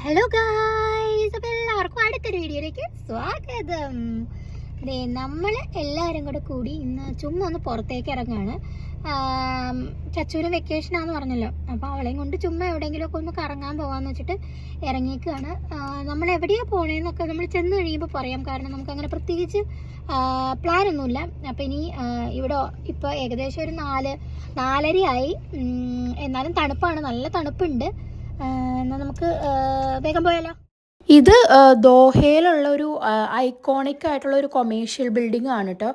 Hello guys, അപ്പോൾ എല്ലാവർക്കും അടുത്തൊരു വീഡിയോയിലേക്ക് സ്വാഗതം. നമ്മൾ എല്ലാവരും കൂടെ കൂടി ഇന്ന് ചുമ്മാ ഒന്ന് പുറത്തേക്ക് ഇറങ്ങാണ്. ചച്ചൂര് വെക്കേഷനാന്ന് പറഞ്ഞല്ലോ, അപ്പോൾ അവളെയും കൊണ്ട് ചുമ്മാ എവിടെയെങ്കിലുമൊക്കെ ഒന്ന് കറങ്ങാൻ പോകാമെന്ന് വെച്ചിട്ട് ഇറങ്ങിയേക്കാണ്. നമ്മൾ എവിടെയാണ് പോകണേന്നൊക്കെ നമ്മൾ ചെന്ന് കഴിയുമ്പോൾ പറയാം, കാരണം നമുക്കങ്ങനെ പ്രത്യേകിച്ച് പ്ലാനൊന്നുമില്ല. അപ്പോൾ ഇനി ഇവിടെ ഇപ്പോൾ ഏകദേശം ഒരു 4:30 എന്നാലും തണുപ്പാണ്, നല്ല തണുപ്പുണ്ട്. എന്നാൽ നമുക്ക് വേഗം പോയാലോ. ഇത് ദോഹയിലുള്ള ഒരു ഐക്കോണിക് ആയിട്ടുള്ള ഒരു കൊമേഴ്ഷ്യൽ ബിൽഡിംഗ് ആണ് കേട്ടോ.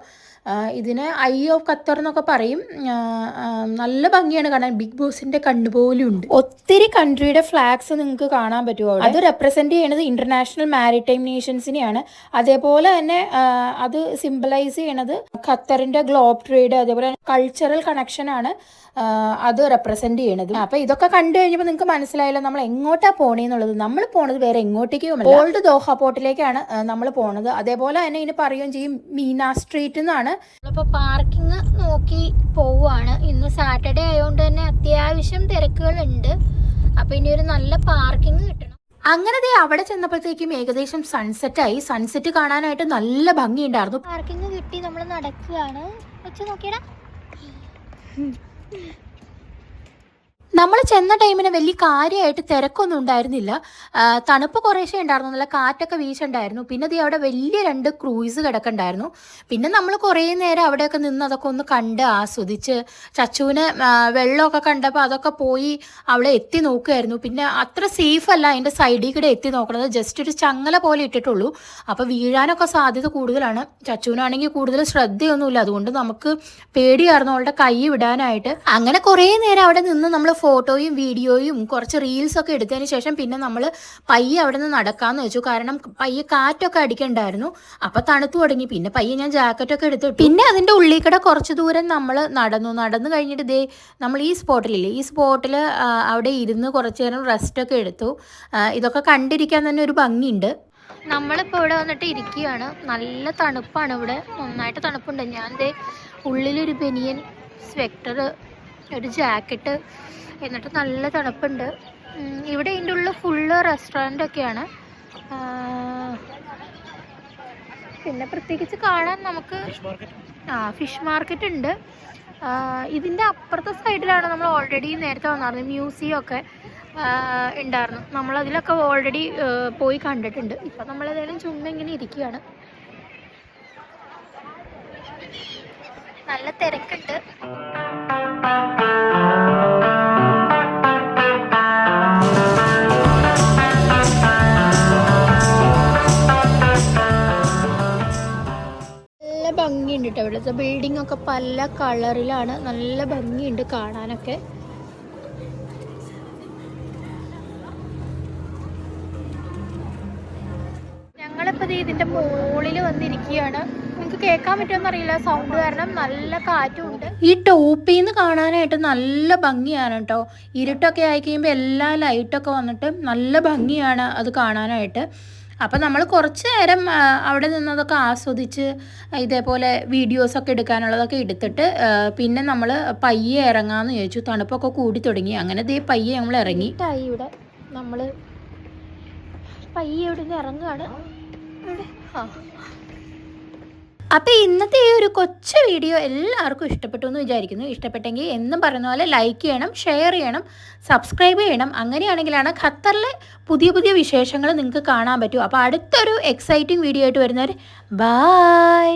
ഇതിന് ഐ ഓഫ് ഖത്തർ എന്നൊക്കെ പറയും. നല്ല ഭംഗിയാണ് കാണാൻ, ബിഗ് ബോസിന്റെ കണ്ണുപോലും ഉണ്ട്. ഒത്തിരി കൺട്രിയുടെ ഫ്ലാഗ്സ് നിങ്ങൾക്ക് കാണാൻ പറ്റുമോ. അത് റെപ്രസെന്റ് ചെയ്യുന്നത് ഇന്റർനാഷണൽ മാരിടൈം നേഷൻസിനെയാണ്. അതേപോലെ തന്നെ അത് സിംബലൈസ് ചെയ്യണത് ഖത്തറിന്റെ ഗ്ലോബ് ട്രേഡ്, അതേപോലെ കൾച്ചറൽ കണക്ഷൻ ആണ് അത് റെപ്രസെന്റ് ചെയ്യണത്. അപ്പൊ ഇതൊക്കെ കണ്ടു കഴിഞ്ഞപ്പോൾ നിങ്ങൾക്ക് മനസ്സിലായല്ലോ നമ്മൾ എങ്ങോട്ടാ പോണേന്നുള്ളത്. നമ്മൾ പോണത് വേറെ എങ്ങോട്ടേക്കും ഓൾഡ് ദോഹ പോർട്ടിലേക്കാണ് നമ്മൾ പോണത്. അതേപോലെ തന്നെ ഇനി പറയുകയും ചെയ്യും മീന സ്ട്രീറ്റ് എന്നാണ്. നമ്മളിപ്പോൾ പാർക്കിംഗ് നോക്കി പോവുകയാണ്. ഇന്ന് സാറ്റർഡേ ആയതുകൊണ്ട് തന്നെ അത്യാവശ്യം തിരക്കുകളുണ്ട്. അപ്പൊ ഇനി ഒരു നല്ല പാർക്കിംഗ് കിട്ടണം. അങ്ങനെ അവിടെ ചെന്നപ്പോഴത്തേക്കും ഏകദേശം സൺസെറ്റായി. സൺസെറ്റ് കാണാനായിട്ട് നല്ല ഭംഗിയുണ്ടായിരുന്നു. പാർക്കിംഗ് കിട്ടി, നമ്മൾ നടക്കുകയാണ്. വെച്ച് നോക്കിയടാ. നമ്മൾ ചെന്ന ടൈമിന് വലിയ കാര്യമായിട്ട് തിരക്കൊന്നും ഉണ്ടായിരുന്നില്ല. തണുപ്പ് കുറേശ്ശേ ഉണ്ടായിരുന്നു, നല്ല കാറ്റൊക്കെ വീശുണ്ടായിരുന്നു. പിന്നെ അത് അവിടെ വലിയ 2 ക്രൂയിസ് കിടക്കുന്നുണ്ടായിരുന്നു. പിന്നെ നമ്മൾ കുറേ നേരം അവിടെയൊക്കെ നിന്ന് അതൊക്കെ ഒന്ന് കണ്ട് ആസ്വദിച്ച് ചച്ചുവിന് വെള്ളമൊക്കെ കണ്ടപ്പോൾ അതൊക്കെ പോയി അവളെ എത്തി നോക്കുമായിരുന്നു. പിന്നെ അത്ര സേഫ് അല്ല അതിൻ്റെ സൈഡിൽ കൂടെ എത്തി നോക്കണത്, ജസ്റ്റ് ഒരു ചങ്ങല പോലെ ഇട്ടിട്ടുള്ളൂ. അപ്പോൾ വീഴാനൊക്കെ സാധ്യത കൂടുതലാണ്. ചച്ചുവിനാണെങ്കിൽ കൂടുതൽ ശ്രദ്ധയൊന്നുമില്ല, അതുകൊണ്ട് നമുക്ക് പേടിയായിരുന്നു അവളുടെ കൈ വിടാനായിട്ട്. അങ്ങനെ കുറേ നേരം അവിടെ നിന്ന് നമ്മൾ ഫോട്ടോയും വീഡിയോയും കുറച്ച് റീൽസൊക്കെ എടുത്തതിന് ശേഷം പിന്നെ നമ്മൾ പയ്യെ അവിടെ നിന്ന് നടക്കാമെന്ന് വെച്ചു. കാരണം പയ്യെ കാറ്റൊക്കെ അടിക്കണ്ടായിരുന്നു, അപ്പോൾ തണുത്തു തുടങ്ങി. പിന്നെ പയ്യെ ഞാൻ ജാക്കറ്റൊക്കെ എടുത്തിട്ടു. പിന്നെ അതിൻ്റെ ഉള്ളിൽ കൂടെ കുറച്ച് ദൂരം നമ്മൾ നടന്നു കഴിഞ്ഞിട്ട് ഇതേ നമ്മൾ ഈ സ്പോട്ടിൽ അവിടെ ഇരുന്ന് കുറച്ച് നേരം റെസ്റ്റൊക്കെ എടുത്തു. ഇതൊക്കെ കണ്ടിരിക്കാൻ തന്നെ ഒരു ഭംഗിയുണ്ട്. നമ്മളിപ്പോൾ ഇവിടെ വന്നിട്ട് ഇരിക്കുകയാണ്. നല്ല തണുപ്പാണ് ഇവിടെ, നന്നായിട്ട് തണുപ്പുണ്ട്. ഞാൻ ദേ ഉള്ളിലൊരു ബനിയൻ, സ്വെറ്റർ, ഒരു ജാക്കറ്റ്, എന്നിട്ട് നല്ല തണുപ്പുണ്ട്. ഇവിടെ ഇതിൻ്റെ ഉള്ളിൽ ഫുള്ള് റെസ്റ്റോറൻ്റൊക്കെയാണ്. പിന്നെ പ്രത്യേകിച്ച് കാണാൻ നമുക്ക് ഫിഷ് മാർക്കറ്റ് ഉണ്ട്. ഇതിൻ്റെ അപ്പുറത്തെ സൈഡിലാണ് നമ്മൾ ഓൾറെഡി നേരത്തെ വന്നായിരുന്നു മ്യൂസിയം ഒക്കെ ഉണ്ടായിരുന്നു. നമ്മളതിലൊക്കെ ഓൾറെഡി പോയി കണ്ടിട്ടുണ്ട്. ഇപ്പം നമ്മളേതായാലും ചുമ്മാ ഇങ്ങനെ ഇരിക്കുകയാണ്. നല്ല തിരക്കുണ്ട്. ഭംഗിയുണ്ട് കേട്ടോ. ഇവിടുത്തെ ബിൽഡിംഗ് ഒക്കെ പല കളറിലാണ്, നല്ല ഭംഗിയുണ്ട് കാണാനൊക്കെ. ഞങ്ങളിപ്പോൾ ഇതിൻ്റെ മുകളിൽ വന്നിരിക്കുകയാണ്. നിങ്ങൾക്ക് കേൾക്കാൻ പറ്റുമെന്ന് അറിയില്ല, സൗണ്ട് കാരണം നല്ല കാറ്റുണ്ട്. ഈ ടോപ്പിൽ നിന്ന് കാണാനായിട്ട് നല്ല ഭംഗിയാണ് കേട്ടോ. ഇരുട്ടൊക്കെ ആയി കഴിയുമ്പോൾ എല്ലാ ലൈറ്റൊക്കെ വന്നിട്ട് നല്ല ഭംഗിയാണ് അത് കാണാനായിട്ട്. അപ്പം നമ്മൾ കുറച്ച് നേരം അവിടെ നിന്നതൊക്കെ ആസ്വദിച്ച് ഇതേപോലെ വീഡിയോസൊക്കെ എടുക്കാനുള്ളതൊക്കെ എടുത്തിട്ട് പിന്നെ നമ്മൾ പയ്യെ ഇറങ്ങാമെന്ന് ചോദിച്ചു. തണുപ്പൊക്കെ കൂടി തുടങ്ങി. അങ്ങനെ ദേ പയ്യെ നമ്മൾ ഇറങ്ങി. ഇവിടെ നമ്മൾ പയ്യെ ഇവിടെ നിന്ന് ഇറങ്ങുകയാണ്. അപ്പോൾ ഇന്നത്തെ ഈ ഒരു കൊച്ചു വീഡിയോ എല്ലാവർക്കും ഇഷ്ടപ്പെട്ടു എന്ന് വിചാരിക്കുന്നു. ഇഷ്ടപ്പെട്ടെങ്കിൽ എന്നും പറയുന്ന പോലെ ലൈക്ക് ചെയ്യണം, ഷെയർ ചെയ്യണം, സബ്സ്ക്രൈബ് ചെയ്യണം. അങ്ങനെയാണെങ്കിലാണ് ഖത്തറിലെ പുതിയ വിശേഷങ്ങൾ നിങ്ങൾക്ക് കാണാൻ പറ്റൂ. അപ്പോൾ അടുത്തൊരു എക്സൈറ്റിംഗ് വീഡിയോ ആയിട്ട് വരുന്നവർ ബൈ.